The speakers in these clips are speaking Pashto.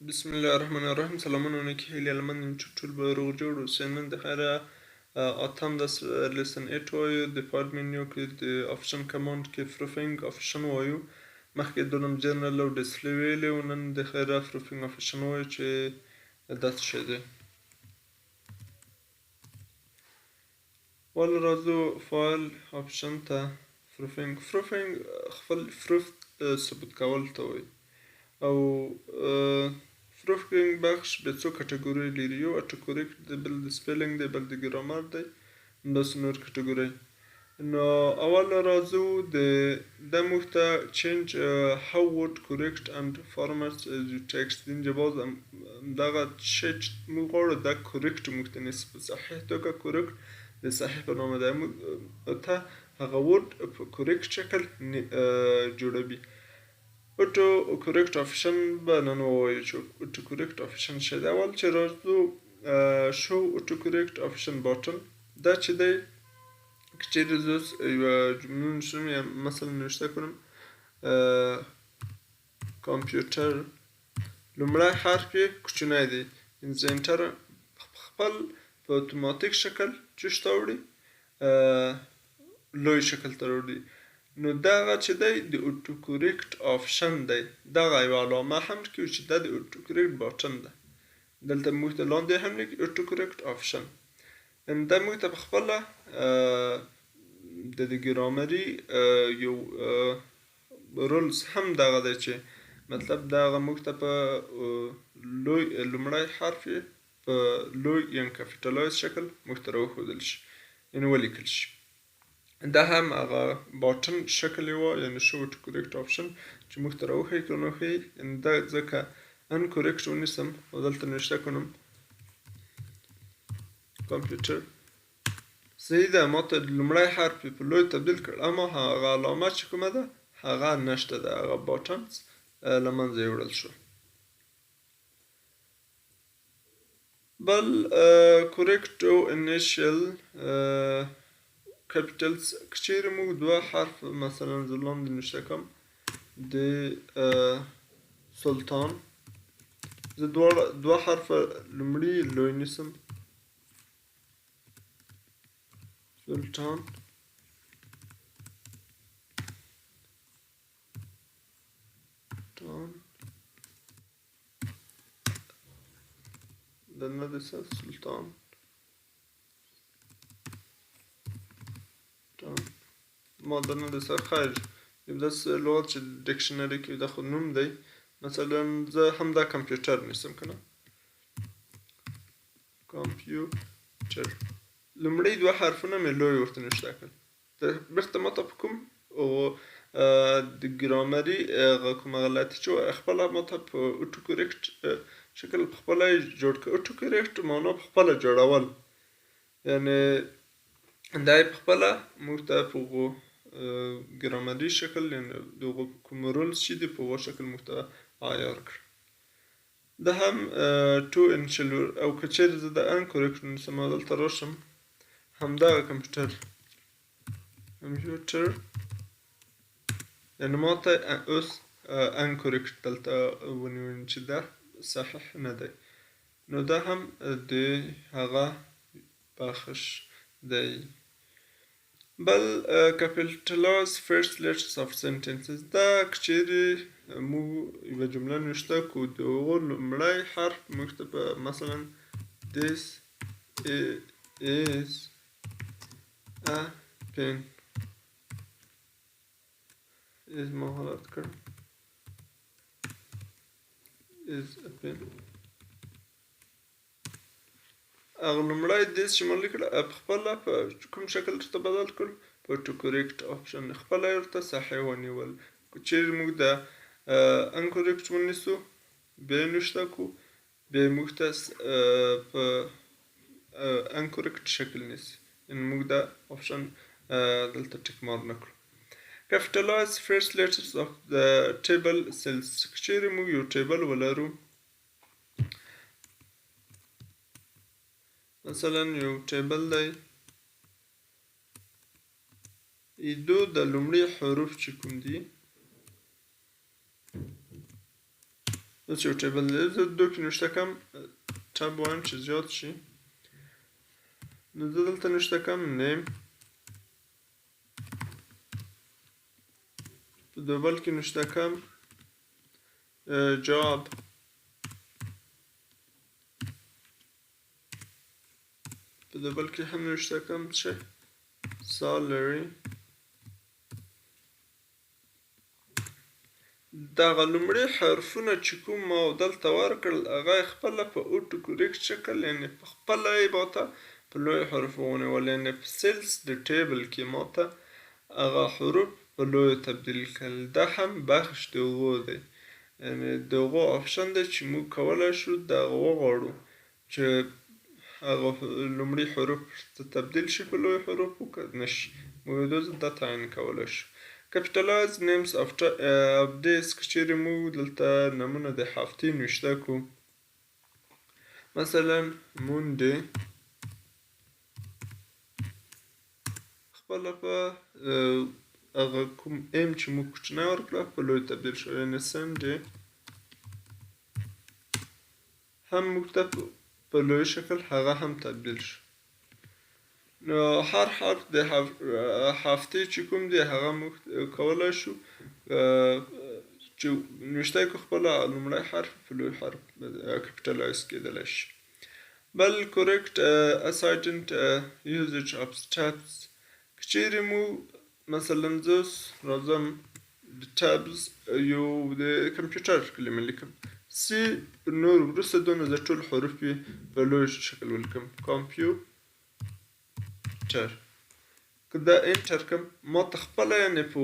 بسم الله الرحمن الرحیم. سلامونه که هیلی المندم چطور به روغ جوړ اوسئ. نن د خیره اتم دس لیسن 8 وایو د فایل منیو کې د آپشن کماند کې فروفینګ آپشن وایو. مخکې دونم جنرال او ډسپلی ویلی و، نن د خیره فروفینګ آپشن وایو چې دا څه شی دی. ول راځو فایل آپشن ته. فروفینګ خپل فروف ثبت کول ته وایي او فروفینګ بخش به څو کټګورۍ لري. یو اټوکوریکټ دی، بل د سپیلنګ دی، بل د ګرامر دی، همداسې نور کټګورۍ. نو اول راځو د موږ ته چینج هاو وډ کورکټ اند فارمیټ یور ټکسټ. اینجا باز دغه شی چې موږ غواړو دا کورکټ موږ ته نیسي په صحیح توګه. کورکټ د صحیح په نامه دی، موږ ته هغه وډ په کورکټ شکل جوړوي. اوټو کورکټ آپشن به نن ووایو چې اوټو کورکټ آپشن څه دی. اول چې راځو شو اوټو کورکټ آپشن باټن. دا چې دی که چیرې زه اوس یوه جمله نشم یا مثلا نوشته کنم کامپیوټر، لومړی حرف یې کوچنی دی، انټر خپل په اتوماتیک شکل چوش ته وړي، لوی شکل ته وړي. نو دغه چې دی د اوټو کورکټ آپشن دی، دغه یوه علامه هم کړو چې دا د اوټو کورکټ باټن ده. دلته موږ ته لاندې هم لیکي اوټو کورکټ آپشن. دا موږ ته په خپله د ګرامري یو رولز هم دغه دی چې مطلب دغه موږ ته په لوی لومړی حرف یې په لوی یا کپیټالایز شکل موږ ته راوښودل شي، یعنې ولیکل شي. دا هم هغه باټن شکل یې وه، یعنې شو اوټو کورکټ آپشن چې موږ ته راوښیي که نه ښیي. دا ځکه ان کورکټ ونیسم او دلته نوشته کنم کامپیوټر، صحیح ده، ما ته لومړی حرف په لوی تبدیل کړ، اما هغه علامه چې کومه ده هغه نشته ده، هغه باټن له منځه یې وړل شو. بل کورکټو انیشیل کپیټلز. که چیرې موږ دوه حرف مثلا زه لاندې نوشته کړم د سلطان، زه دوه حرفه لومړي لوی نیسم، سلطان، دنه د سلطان، ما دنه د سر خیر یو داسې لغت چې ډکشنري کې دا خو نوم دی. مثلا زه همدا کمپیوټر نیسم که نه، کامپیوټر، لومړی دوه حرفونه مې لوی ورته نوشته کړل. بېرته ما ته په کوم د ګرامري کومه غلطي چې وه خپله ما ته په اوټو کورکټ شکل په خپله یې جوړ کړ. اوټو کورکټ معنا په خپله جوړول، یعنې دا یې په خپله موږ ته په هغو ګرامري شکل، یعنې د هغو کوم رولز چې دي په هغو شکل موږ ته عیار کړ. دا هم ټو انیشیل. او که چیرې زه د ان کورکټ ونیسم او دلته راشم همدغه کمپیوټر، یعنې ما ته اوس ان کورکټ دلته ونیو چې دا صحیح نه دی. نو دا هم د هغه بخش دی. بل کپیټالایز فرست لیټرز اف سنټنسز. دا که چیرې موږ یوه جمله نوشته کړو د هغو لومړی حرف موږ ته په مثلا this is a pen is ما حالت کړ is a pen، هغه لومړی دیس چې ما لیکل په خپله په کوم شکل ورته بدل کړل په اوټو کورکټ آپشن، خپله یې ورته صحیح ونیول. که چیرې موږ د ان کورکټ ونیسو بیا یې نوشته کړو، بیا یې موږ ته په ان کورکټ شکل نیسي، یعنې موږ دا آپشن دلته ټیک مار نه کړو. کپیټالایز فرست لیټرز اف د ټیبل سیلز. که چیرې موږ یو ټیبل ولرو، مثلا یو ټیبل دی، ایدو د لومړي حروف چې کوم دي اوس یو ټیبل دی زه دو کې نوشته کوم ټب وایم چې زیات شي نو زه دلته نوشته کوم نیم په دوبل کې نوشته کوم جاب په دوبل کې هم نوشته کوم چې salary دغه لومړي حرفونه چې کوم ما دلته ورکړل هغه یې خپله په اوټو کورېکټ شکل یعنې په خپله یې ماته په لویو حروفو ونیول یعنې په سیلز د ټیبل کې ماته هغه حروف په لویو تبدیل کړل دا هم بخش د هغو دی یعنې د هغو آپشن دی چې موږ کولی شو د هغه وغواړو چې هغه لومړي حروف تبدیل شي په لویو حروفو که نه شي موږ دا تعین کولی شو capitalize names of days که چیرې موږ دلته نمونه د هفتې نوشته کړو مثلا مونډې خپله په هغه کوم ام چې موږ کوچنی ورکړه په لوی تبدیل شو یعنې سنډې هم موږ ته په لوی شکل هغه هم تبدیل شو نو هر حرف د هفتې چې کوم دی هغه موږ کولی شو چې نوشته یې کړو خپله لومړی حرف په لوی حرف کپیټلایز کېدلی شي بل correct ascendant usage of tabs که چیرې مو مثلا زه اوس راځم د tabs یو د کمپیوټر کلمه لیکم سی نور وروسته دونه زه ټول حروف یې په لوی شکل ولیکم کمپیوټر که دا انټر کړم ما ته خپله یعنې په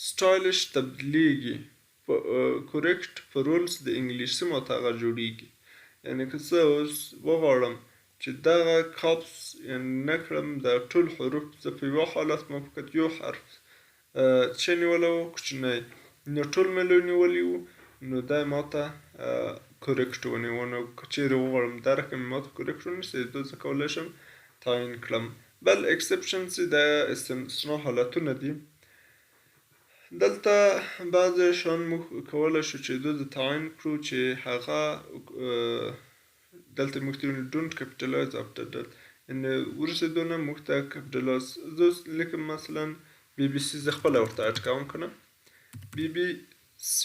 سټایلش تبدیلیږي په correct په رولز د انګلیسي ما ته هغه جوړیږي یعنې که زه اوس وغواړم چې دغه کاپس یعنې نه کړم د ټول حروف زه په یوه حالت ما فقط یو حرف چې نیولی و کوچنی نو ټول مې لوی نیولي وو نو دا ما ته correct ونیو نو که چیرې وغواړم دا رقم ما ته correct ونیسي زه کولی شم تعیین کړم بل exceptions د استثنا حالتونه دي دلته بعضې شیان موږ کولی شو چې زه تعیین کړو چې هغه دلته موږ ته don't capitalize after that یعنې ورسېدو نه موږ ته capitalize زه اوس لیکم مثلا BBC زه خپله ورته اډ کوم که نه BBC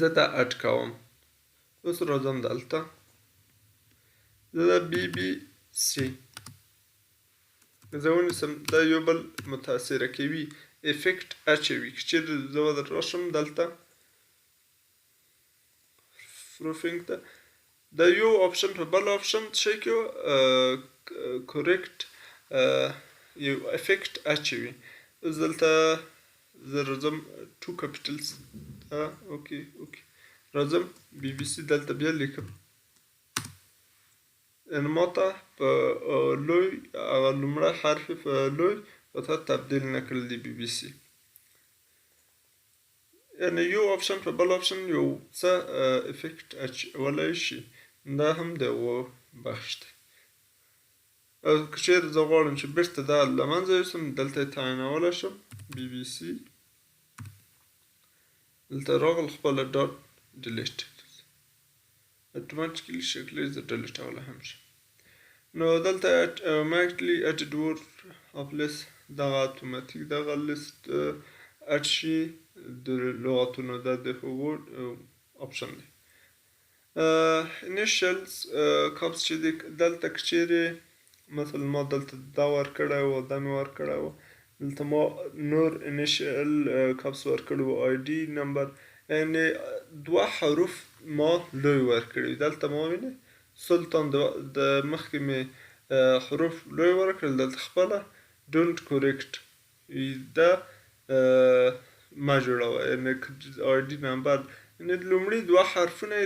زه دا اډ کوم اوس راځم دلته زه دا BBC زه ونیسم دا یو بل متاثره کوي افیکټ اچوي که چیرې زه راشم دلته پروفینګ ته دا یو آپشن په بل آپشن څه کې correct یو افیکټ اچوي اوس دلته زه راځم ټو کپیټلز اوکې راځم BBC دلته بیا لیکم یعنې ما ته په لوی هغه لومړی حرف په لوی ورته تبدیل نه کړل د BBC یعنې یو آپشن په بل آپشن یو څه افیکټ اچولی شي دا هم د یوه بخش دی که چیرې زه غواړم چې بېرته دا له منځه یوسم دلته یې تعینولی شم BBC دلته راغل خپله ډاټ ډیلیټ اتوماتیکلی شکل یې زه ډیلیټولی هم شم نو دلته automatically added word of list دغه اتوماتیک دغه لیست اډ شي د لغتونو دا د هغو آپشن دی initials کاپس چې دی دلته که چیرې مثلا ما دلته دا ورکړی و دا مې ورکړی و دلته ما نور initial کاپس ورکړی و ID نمبر یعنې دوه حروف ما لوی ورکړي دلته ما وینئ سلطان د مخکې مې حروف لوی ورکړل دلته خپله don't correct دا مه جوړوه یعنې ID نمبر یعنې لومړي دوه حرفونه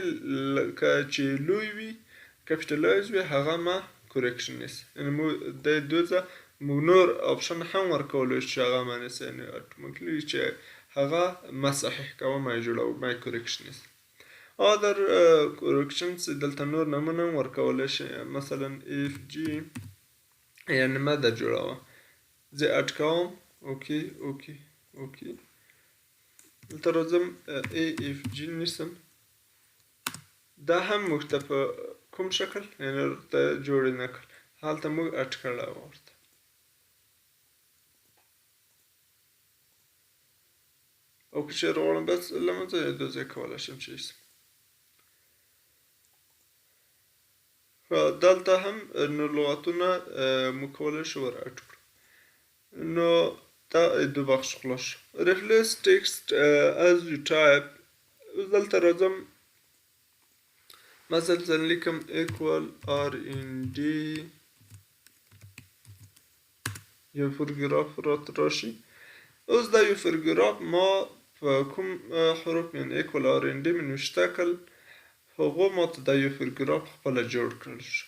که چې لوی وي کپیټلایز وي هغه مه correction نیسي یعنې موږ د دوزه موږ نور آپشن هم ورکولی چې هغه مه نیسي یعنې اتوماتیکلی چې هغه ما صحیح کوه ما یې جوړوه ما یې correction نیسي other corrections دلته نور نمونه هم ورکولی شي مثلا FG یعنې ما دا جوړوه زه اډ کوم اوکې دلته راځم AFG نیسم دا هم موږ ته په کوم شکل یعنې ورته جوړ یې نه کړ، هلته موږ اټکله ورته. او که چېرې غواړم بس له منځه یې دو ځای کولی شم چې ایسم. دلته هم نو لغتونه موږ کولی شو ور اډ کړو. نو دا دو بخش خلاص شو. Replace text as you type. اوس دلته راځم مثلا لیکم equal R&D یو پاراګراف راته راشي. اوس دا یو پاراګراف ما په کوم حروف یعنې equal R&D مې نوشته کړل، هغو ماته دا یو پاراګراف خپله جوړ کړل شو.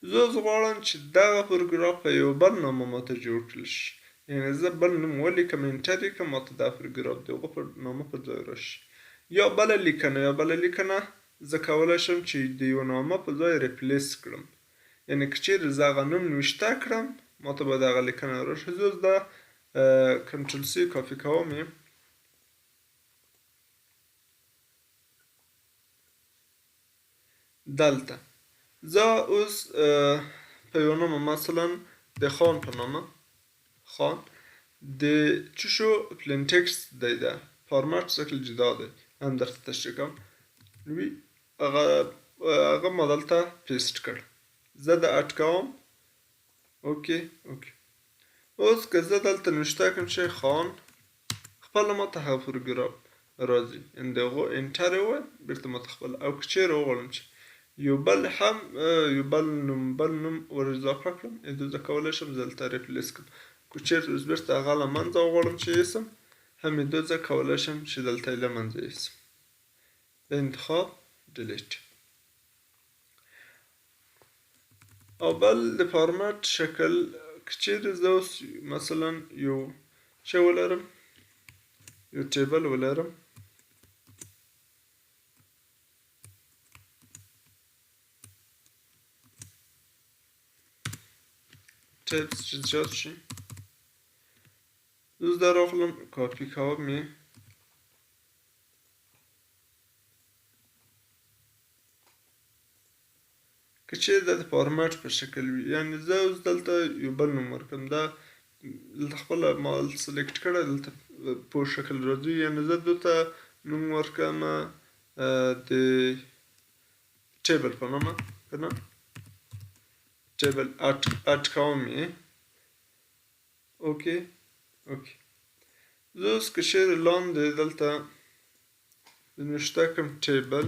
زه اوس غواړم چې دغه پاراګراف په یو بل نامه ماته جوړ کړل شي، یعنې زه بل نوم ولیکم انټر یې کړم ماته دا پاراګراف د هغو نامه پر ځای راشي. یا بله لیکنه زه کولی شم چې د یو نامه په ځای ریپلیس کړم، یعنې که چېرې زه هغه نوم نوشته کړم ماته به دغه لیکنه راشي. زه اوس دا کنټرول سی کاپي کوم یې. دلته زه اوس په یو نامه مثلا د خان په نامه خان د چی شو پلین ټکسټ دی، ده فارمیټ شکل جدا دی، هم درته تشریح کوم. وی هغه ما دلته پیسټ کړ. زه د اټ کوم اوکې. اوس که زه دلته نوشته کړم چې خان خپله ماته هغه پاراګراف راځي، یعنې د هغو انټر یې وویل بېرته ماته خپله. او که چېرې وغواړم چې یو بل نوم ور اضافه کړم، زه کولی شم دلته ریپلیس کړم. که چېرې اوس بېرته هغه له منځه وغواړم چې یوسم، همې زه کولی شم چې دلته یې له منځه یوسم. د انتخاب ډیلیټ. او بل د فارمیټ شکل که چېرې زه اوس مثلا یو څه ولرم، یو ټیبل ولرم، ټیپس چې زیات شي، اوس دا راغلم کاپي کوم یې. که چېرې دا د فارمیټ په شکل وي، یعنې زه اوس دلته یو بل نوم ورکړم، دا دلته خپله ما سلیکټ کړی دلته په شکل راځي، یعنې زه دلته نوم ورکړم د ټیبل په نامه که نه ټیبل اټ کوم یې. اوکې. زه اوس که چېرې لاندې دلته نوشته کړم ټیبل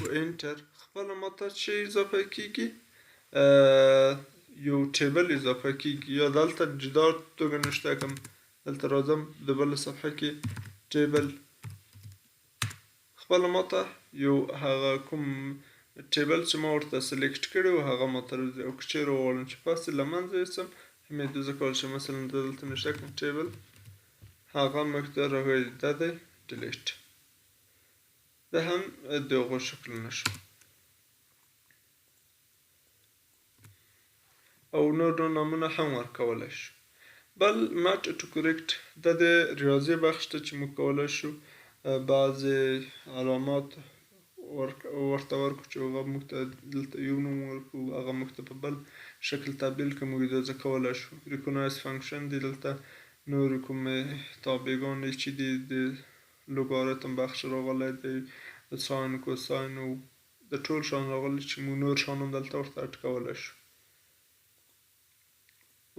و انټر، خپله ماته چې اضافه کېږي یو ټیبل اضافه کېږي. یا دلته جدا توګه نوشته کړم، دلته راځم د بله صفحه کې ټیبل، خپله ماته یو هغه کوم ټیبل چې ما ورته سلیکټ کړی و هغه ماته راځي. او که چېرې وغواړم چې پس یې له منځه یوسم، همې زه کولی شم مثلا دلته نوشته کړم ټیبل، هغه موږ ته راغلی دا دی ډیلیټ. دا هم د هغو شکلونه شو. او نور نامونه هم ورکولی شو. بل مټ ټو کورکټ دا د ریاضي بخش ته چې موږ کولی شو بعضې علامات ورته ورکړو چې هغه موږ ته دلته یو نوم ورکړو، هغه موږ ته په بل شکل تبدیل کړو. موږ دا کولی شو. ریکونایز فنکشن دی، دلته نورې کومې تابعګانې چې دي د لوګاریتم بخش راغلی دی، ساین کوساین او د ټول شیان راغلي چې موږ نور شیان هم دلته ورته اډ کولی شو.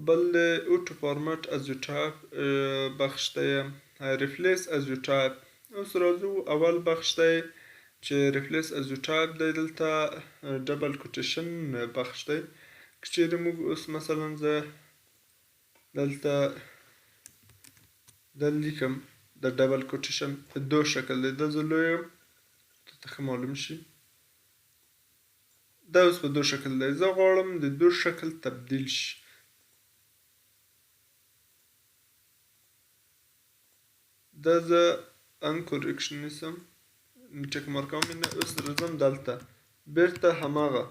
بل د اوټو فارمیټ از یو ټایپ بخش دی، ریپلیس از یو ټایپ. اوس راځو اول بخش دی چې ریپلیس از یو ټایپ دی، دلته ډبل کوټیشن بخش دی. که چېرې موږ اوس مثلا زه دلته دا لیکم د ډبل کوټیشن په دو شکل دی، دا زه لوی یم ته ښه معلوم شي، دا اوس په دو شکل دی. زه غواړم د دو شکل تبدیل شي. دا زه انکورکشن نیسم، چک مارک کوم نه. اوس راځم دلته بېرته هماغه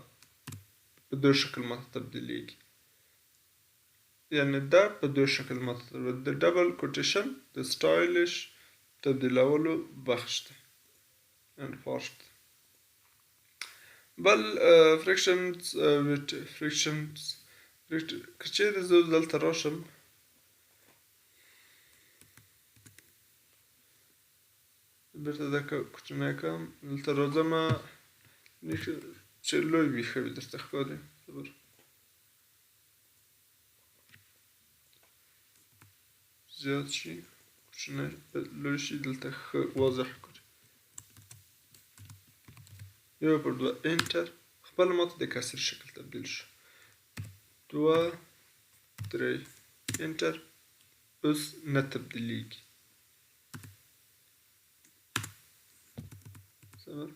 په دو شکل ماته تبدیلیږي، یعنې دا په دو شکل ماته د ډبل کوټیشن د سټایلش تبدیلولو بخش دی. and fast. بل frictions with frictions که چیرې زه دلته راشم بیرته دا کوچنی کړم دلته راځمه چې لوی وي ښه وي درته ښکاري صبر زیات شي کوچنی لوی شي دلته ښه واضح کړي یو پر دوه انټر خپله ماته د کسر شکل تبدیل شو دوه درې انټر اوس نه تبدیلیږي صبر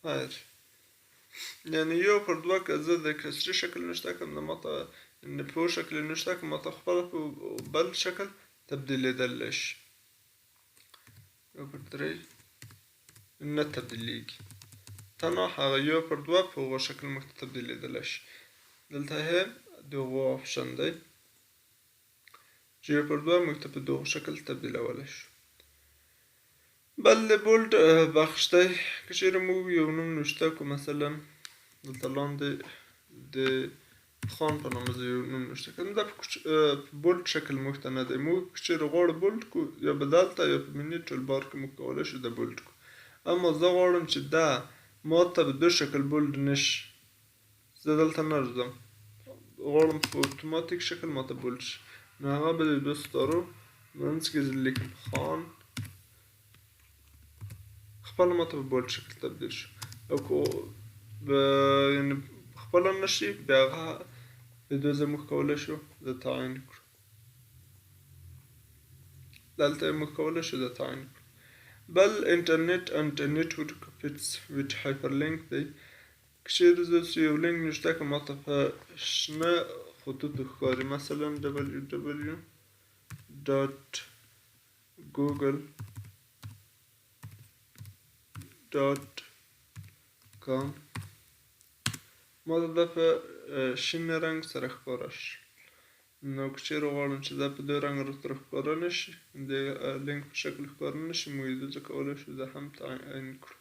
خیر یعنی یو پر دوه که زه د کسري شکل نشته کړم نو ماته په یو شکل نشته کړم ماته خپله په بل شکل تبدیلېدلی شي یو پر درې نه تبدیلیږي تنها هغه یو پر دوه په هغه شکل موږ ته تبدیلېدلی شي دلته هم د هغو آپشن دی چې یو پر دوه موږ ته په دغه شکل تبدیلولی شو بل د بولډ بخش دی که چیرې موږ یو نوم نوشته کړو مثلا دلته لاندې د خان په نامه زه یو نوم نوشته کړم دا په بولډ شکل موږ ته نه دی موږ که چیرې غواړو بولډ کړو یا به دلته یا په مني ټول بار کې موږ کولی شو د بولډ کړو اما زه غواړم چې دا ما ته په دو شکل بولډ نشي زه دلته نه راځم غواړم په اتوماتیک شکل ما ته بولډ شي نو هغه به د دوه ستارو منځ کې زه لیکم خان خپله ما ته په بولډ شکل تبدیل شو او که یعنې خپله نه شي بیا هغه د دوه ځای موږ کولی شو د تعین کړو دلته یې موږ کولی شو د تعین کړو بل انټرنیټ انټ نیټورک فټس ویټ هایپرلینک دی که چیرې زه یو لینک نوشته کړم ما ته په شنه خطوطو ښکاري مثلا www.google.com ما ته دا په شین رنګ سره ښکاره شي نو که چیرې غواړم چې دا په دې رنګ راته ښکاره نه شي د لینک په شکل ښکاره نه شي موږ دلته کولی شو دا هم تعین کړو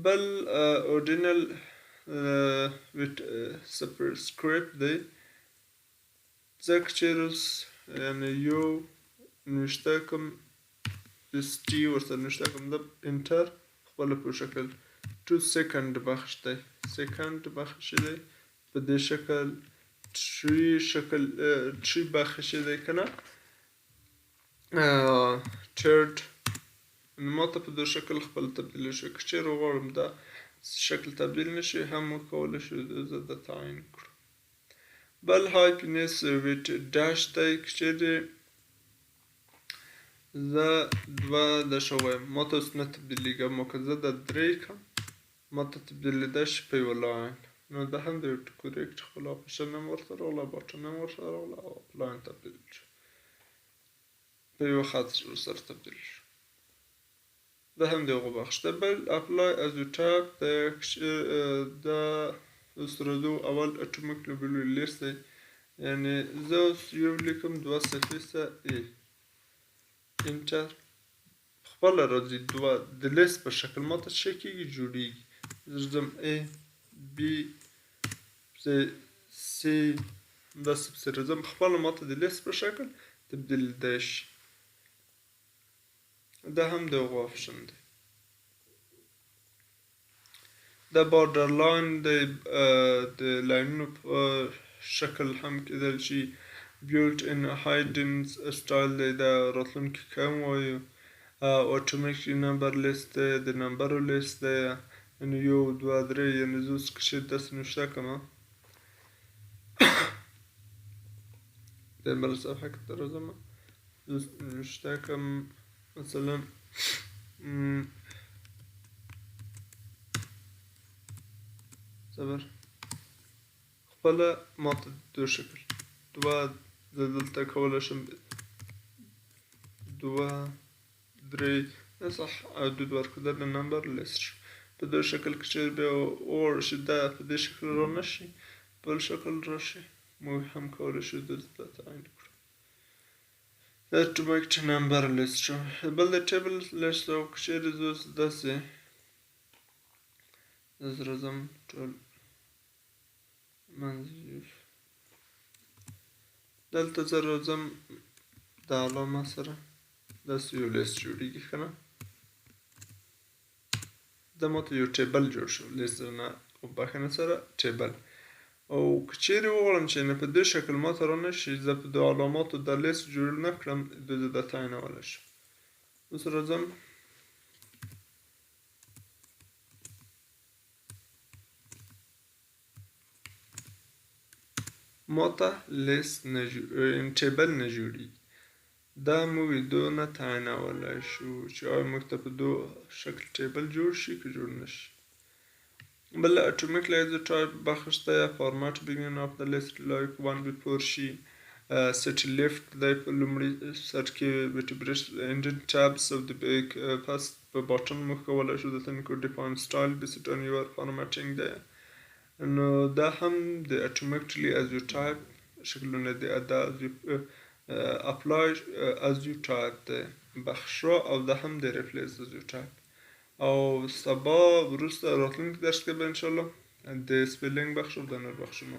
بل اوردینل سپرسکریپټ دی زه که چیرې یعنې یو نوشته کړم ST ورسره نوشته کړم دا انټر خپله په شکل 2 سیکنډ بخش دی سیکنډ بخش دی په دې شکل تری بخش دی که نه ترد ما ته په دې شکل خپل تبدیل شو که چیرې غواړم دا شکل تبدیل نشي هم موږ کولی شو زه د تعین کړو بل هایپینس ویټ ډاش دی که چیرې زه دوه دشه وایم ما ته اوس نه تبدیلیږي اما که زه دا درې کړم ما ته تبدیلېدی شي په یوه لاین نو دا هم د ټکورېکټ خپل آپشن هم ورته راغله باټن هم ورته راغله او لاین تبدیل شو په یوه خط سره تبدیل شو دا هم د هغو بخش دی بل اپلای از یو ټایپ دی دا اوس راځو اول اټومیک لیبلو لیست دی یعنې زه اوس یو لیکم دوه صفیسه ای انټر خپله راځي دوه د لیست په شکل ما ته څه کېږي جوړېږي زه ځم ای بي سی همداسې پسې راځم خپله ما ته د لیست په شکل تبدیلېدی شي دا هم د هغو آپشن دی دا بارډر لاین دی د لاینونو په شکل هم کېدل شي بیلټ ان هایډن سټایل دی دا راتلونکي که هم وایو اټومیک نمبر لیست دی د نمبرو لیست دی یعنې یو دوه درې یعنې زه اوس که چیرې داسې نوشته کړمه د بله صفحه کې ته راځمه زه نوشته کړم مثلا صبر خپله ما ته دو شکل دوه زه دلته کولی شم دوه درې صح حدود ورکړه د نمبر لیست شو په دې شکل کې چیرې بیا وغواړو چې دا په دې شکل را نه شي بل شکل راشي موږ هم کولی شو دلته تعین کړو اتومات نمبر لیست شو بل د ټیبل لیست او که چیرې زه اوس داسې داسې راځم ټول منځ دلته زه راځم د علامه سره داسې یو لیست جوړېږي ښه نه دا ماته یو ټیبل جوړ شو لیست نه بخښنه سره ټیبل او که چیرې وغواړم چې نه په دې شکل ماته رانشي زه په د علاماتو د لیست جوړ نه کړم زه د تعینولی شم اوس راځم ماته لیست ټیبل نه جوړېږي دا موږ دو نه تعینولی شو چې آیا موږ ته په دو شکل ټیبل جوړ شي که جوړ نه شي بل automatically as a type بخش دی فارمیټ beginning of the list like one before she set left دی په لومړي سر کې vertebrate ended tabs of the big first په button موږ کولی شو دلته موږ define style based on your formatting دی نو دا هم د automatically as you type شکلونه دی دا as you apply as you type دی بخشو او دا هم د replace as you type او سبا وروسته راتلونکي درس کې به انشاءالله د سپیلینګ بخش او د نور بخشونه